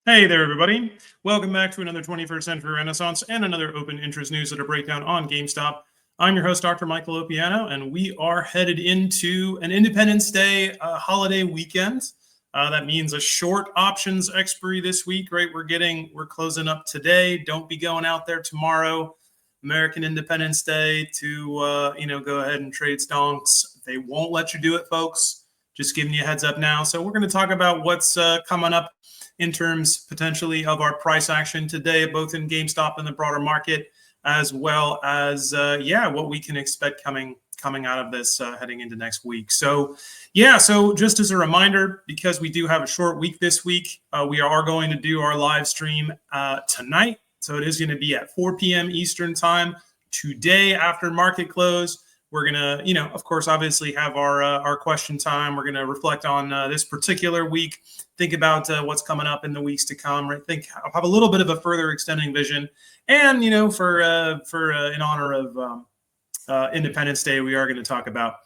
Hey there, everybody. Welcome back to another 21st Century Renaissance and another open interest newsletter breakdown on GameStop. I'm your host, Dr. Michael LoPiano, and we are headed into an Independence Day holiday weekend. That means a short options expiry this week, right? We're closing up today. Don't be going out there tomorrow, American Independence Day, to go ahead and trade stonks. They won't let you do it, folks. Just giving you a heads up now. So we're going to talk about what's coming up in terms potentially of our price action today, both in GameStop and the broader market, as well as what we can expect coming out of this heading into next week. So just as a reminder, because we do have a short week this week, we are going to do our live stream tonight. So it is going to be at 4 p.m. Eastern time today after market close. We're going to, of course, obviously have our question time. We're going to reflect on this particular week, think about what's coming up in the weeks to come. Right? I'll have a little bit of a further extending vision. And, for in honor of Independence Day, we are going to talk about,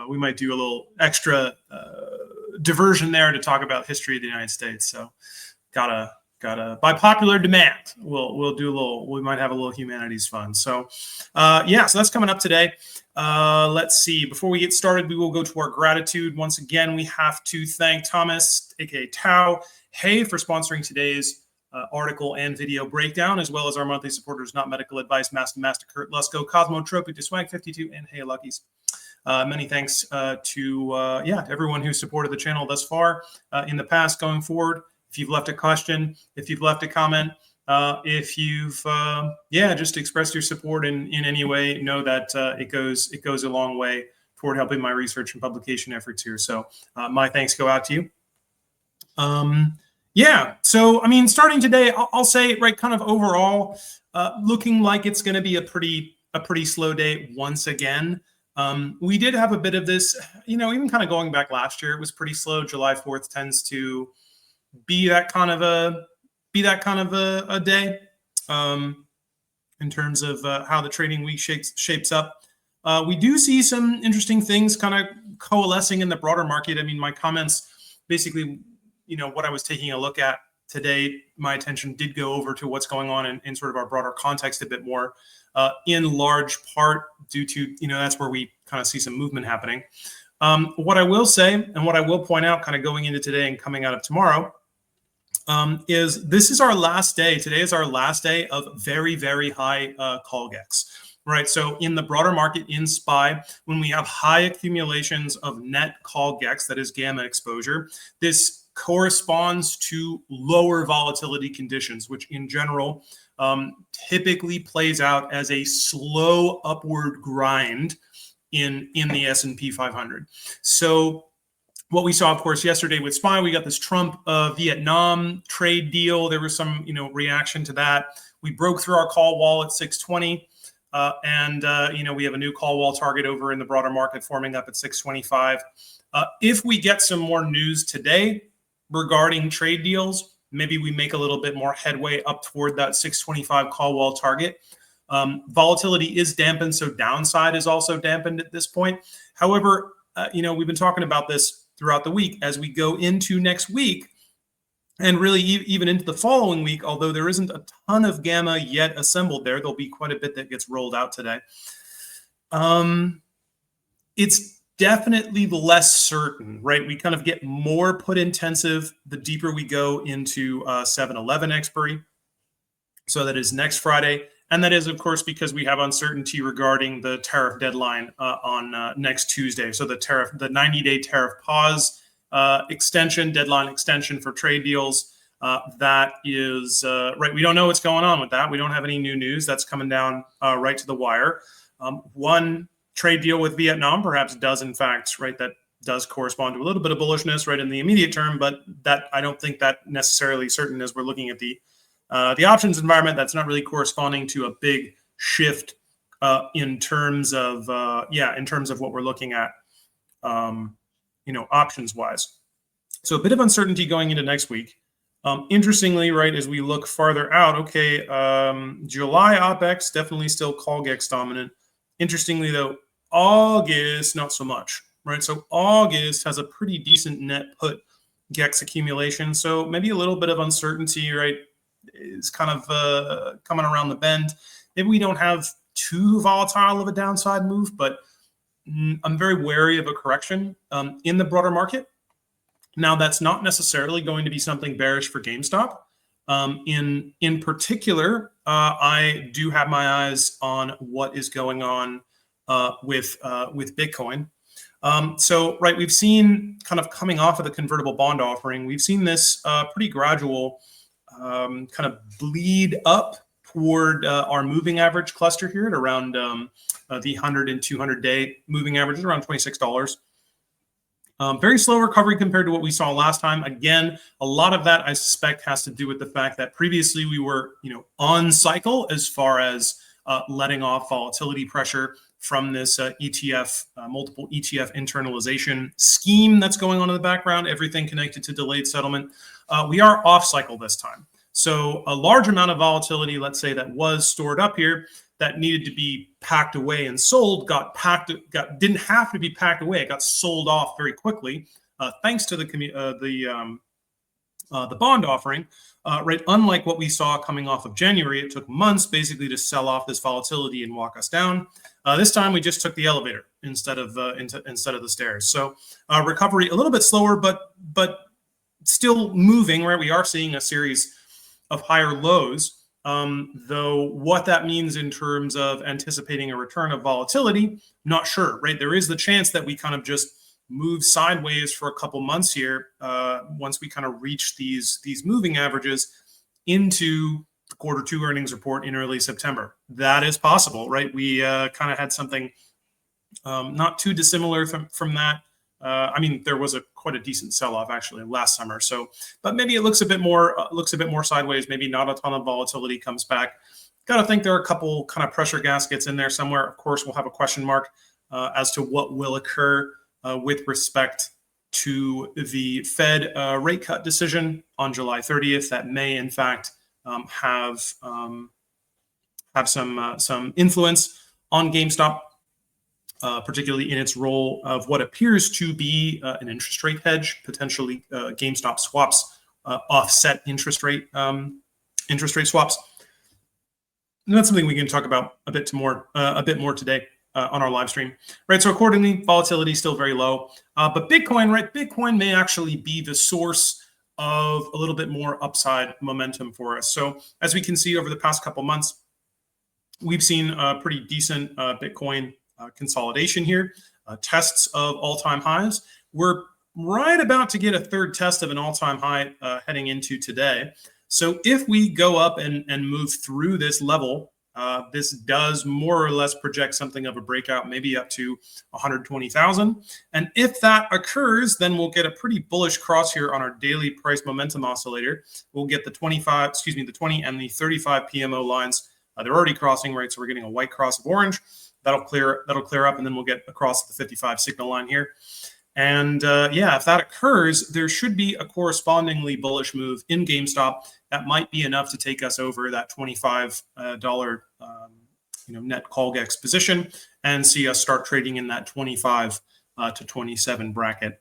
we might do a little extra diversion there to talk about history of the United States. So gotta by popular demand, we'll do a little, we might have a little humanities fun. So so that's coming up today. Let's see, before we get started, we will go to our gratitude. Once again, we have to thank Thomas, aka Tao Hey, for sponsoring today's article and video breakdown, as well as our monthly supporters, Not Medical Advice, Master Kurt Lusko, Cosmo Tropic, to Swag 52, and Hey Luckies. Many thanks to everyone who supported the channel thus far in the past, going forward. If you've left a question, if you've left a comment, if you've just expressed your support in any way, know that it goes a long way toward helping my research and publication efforts here. So my thanks go out to you. So I mean, starting today, I'll say, right, kind of overall, looking like it's going to be a pretty slow day once again. We did have a bit of this, even kind of going back last year, it was pretty slow. July 4th tends to be that kind of a day in terms of how the trading week shapes up. We do see some interesting things kind of coalescing in the broader market. I mean, my comments basically, what I was taking a look at today, my attention did go over to what's going on in sort of our broader context a bit more, in large part due to, that's where we kind of see some movement happening. What I will say, and what I will point out kind of going into today and coming out of tomorrow, is this is our last day. Today is our last day of very, very high call GEX, right? So in the broader market, in SPY, when we have high accumulations of net call GEX, that is gamma exposure, this corresponds to lower volatility conditions, which in general typically plays out as a slow upward grind in the S&P 500. So what we saw, of course, yesterday with SPY, we got this Trump Vietnam trade deal. There was some, reaction to that. We broke through our call wall at 620, and we have a new call wall target over in the broader market forming up at 625. If we get some more news today regarding trade deals, maybe we make a little bit more headway up toward that 625 call wall target. Volatility is dampened, so downside is also dampened at this point. However, we've been talking about this throughout the week as we go into next week and really even into the following week, although there isn't a ton of gamma yet assembled there'll be quite a bit that gets rolled out today. It's definitely less certain, right? We kind of get more put intensive the deeper we go into 7/11 expiry. So that is next Friday. And that is, of course, because we have uncertainty regarding the tariff deadline on next Tuesday. So the 90-day tariff pause deadline extension for trade deals, that is, right, we don't know what's going on with that. We don't have any new news. That's coming down right to the wire. One trade deal with Vietnam perhaps does, in fact, right, that does correspond to a little bit of bullishness, right, in the immediate term, but that I don't think that necessarily certain as we're looking at the options environment. That's not really corresponding to a big shift in terms of what we're looking at, options wise. So a bit of uncertainty going into next week. Interestingly, right, as we look farther out, okay, July OPEX definitely still call GEX dominant. Interestingly, though, August not so much, right? So August has a pretty decent net put GEX accumulation. So maybe a little bit of uncertainty, right, is kind of coming around the bend. Maybe we don't have too volatile of a downside move, but I'm very wary of a correction in the broader market. Now, that's not necessarily going to be something bearish for GameStop. In particular, I do have my eyes on what is going on with Bitcoin. So, right, we've seen kind of coming off of the convertible bond offering, we've seen this pretty gradual kind of bleed up toward our moving average cluster here at around the 100 and 200 day moving average is around $26. Very slow recovery compared to what we saw last time. Again, a lot of that I suspect has to do with the fact that previously we were, on cycle as far as letting off volatility pressure from this ETF, multiple ETF internalization scheme that's going on in the background, everything connected to delayed settlement. We are off cycle this time. So a large amount of volatility, let's say, that was stored up here that needed to be packed away and sold, didn't have to be packed away. It got sold off very quickly, thanks to the bond offering. Right, unlike what we saw coming off of January, it took months basically to sell off this volatility and walk us down. This time we just took the elevator instead of the stairs. So recovery a little bit slower, but still moving. Right, we are seeing a series of higher lows. Though what that means in terms of anticipating a return of volatility, not sure, right? There is the chance that we kind of just move sideways for a couple months here once we kind of reach these moving averages into the Q2 earnings report in early September. That is possible, right? We kind of had something not too dissimilar from that. I mean, there was quite a decent sell-off actually last summer. So, but maybe it looks a bit more sideways. Maybe not a ton of volatility comes back. Got to think there are a couple kind of pressure gaskets in there somewhere. Of course, we'll have a question mark as to what will occur with respect to the Fed rate cut decision on July 30th. That may, in fact, have some influence on GameStop. Particularly in its role of what appears to be an interest rate hedge, potentially GameStop swaps offset interest rate swaps. And that's something we can talk about a bit more today on our live stream, right? So accordingly, volatility is still very low, but Bitcoin, right? Bitcoin may actually be the source of a little bit more upside momentum for us. So as we can see over the past couple months, we've seen a pretty decent Bitcoin consolidation here, tests of all-time highs. We're right about to get a third test of an all-time high heading into today. So if we go up and move through this level, this does more or less project something of a breakout, maybe up to 120,000. And if that occurs, then we'll get a pretty bullish cross here on our daily price momentum oscillator. We'll get the 20 and the 35 PMO lines. They're already crossing, right? So we're getting a white cross of orange. That'll clear up, and then we'll get across the 55 signal line here. And yeah, if that occurs, there should be a correspondingly bullish move in GameStop that might be enough to take us over that $25 net call GEX position and see us start trading in that 25 to 27 bracket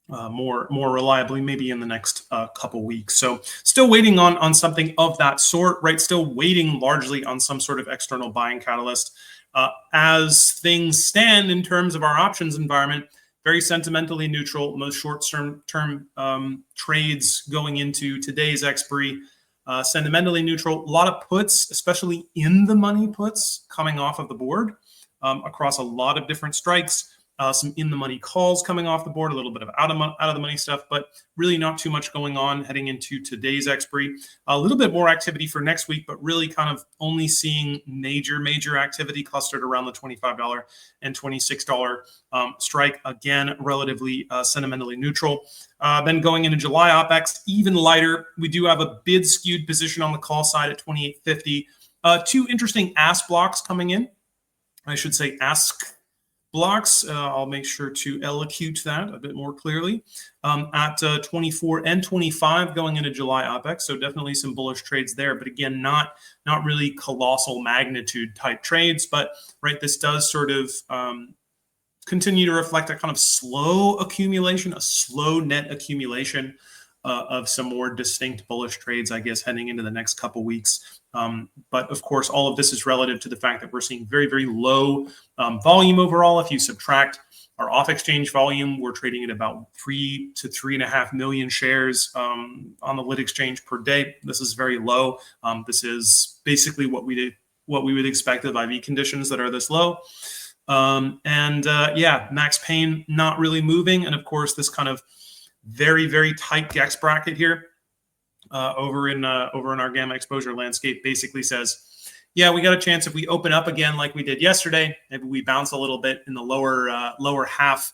more reliably, maybe in the next couple weeks. So still waiting on something of that sort, right? Still waiting largely on some sort of external buying catalyst. As things stand in terms of our options environment, very sentimentally neutral. Most short-term trades going into today's expiry, sentimentally neutral. A lot of puts, especially in the money puts, coming off of the board across a lot of different strikes. Some in-the-money calls coming off the board, a little bit of out of the money stuff, but really not too much going on heading into today's expiry. A little bit more activity for next week, but really kind of only seeing major activity clustered around the $25 and $26 strike. Again, relatively sentimentally neutral. Then going into July OPEX, even lighter. We do have a bid skewed position on the call side at 28.50. Two interesting ask blocks coming in. I should say ask blocks. I'll make sure to elocute that a bit more clearly at 24 and 25 going into July OPEX. So definitely some bullish trades there, but again, not really colossal magnitude type trades. But right, this does sort of continue to reflect a kind of slow accumulation, a slow net accumulation of some more distinct bullish trades, I guess, heading into the next couple weeks. But of course, all of this is relative to the fact that we're seeing very, very low volume overall. If you subtract our off-exchange volume, we're trading at about 3 to 3.5 million shares on the lit exchange per day. This is very low. This is basically what we would expect of IV conditions that are this low. Yeah, max pain not really moving, and of course this kind of very, very tight GEX bracket here over in our gamma exposure landscape basically says, yeah, we got a chance if we open up again like we did yesterday, maybe we bounce a little bit in the lower half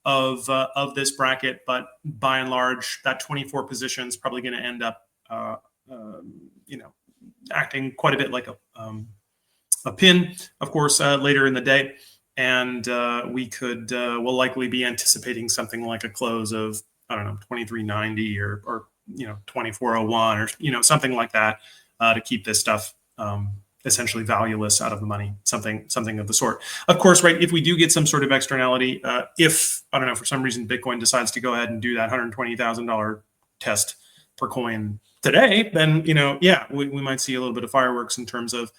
of this bracket, but by and large, that 24 position is probably going to end up acting quite a bit like a pin, of course, later in the day. And we'll likely be anticipating something like a close of, I don't know, 2390 or 2401 or something like that to keep this stuff essentially valueless, out of the money, something of the sort. Of course, right, if we do get some sort of externality, if, I don't know, for some reason Bitcoin decides to go ahead and do that $120,000 test per coin today, then yeah, we might see a little bit of fireworks in terms of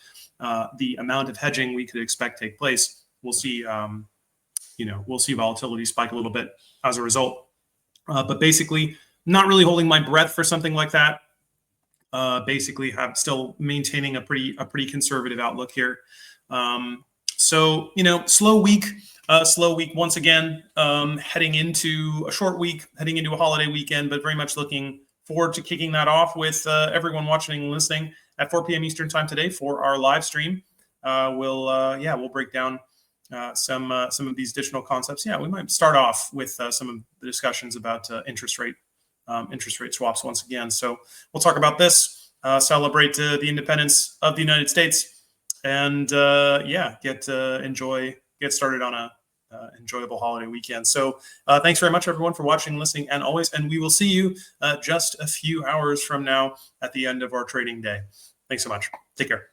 the amount of hedging we could expect take place. We'll see we'll see volatility spike a little bit as a result. But basically, not really holding my breath for something like that. Basically, still maintaining a pretty conservative outlook here. So slow week once again. Heading into a short week, heading into a holiday weekend, but very much looking forward to kicking that off with everyone watching and listening at 4 p.m. Eastern time today for our live stream. We'll break down some of these additional concepts. Yeah, we might start off with some of the discussions about interest rate swaps once again. So we'll talk about this, celebrate the independence of the United States, and get started on a enjoyable holiday weekend. So thanks very much, everyone, for watching, listening, and we will see you just a few hours from now at the end of our trading day. Thanks so much. Take care.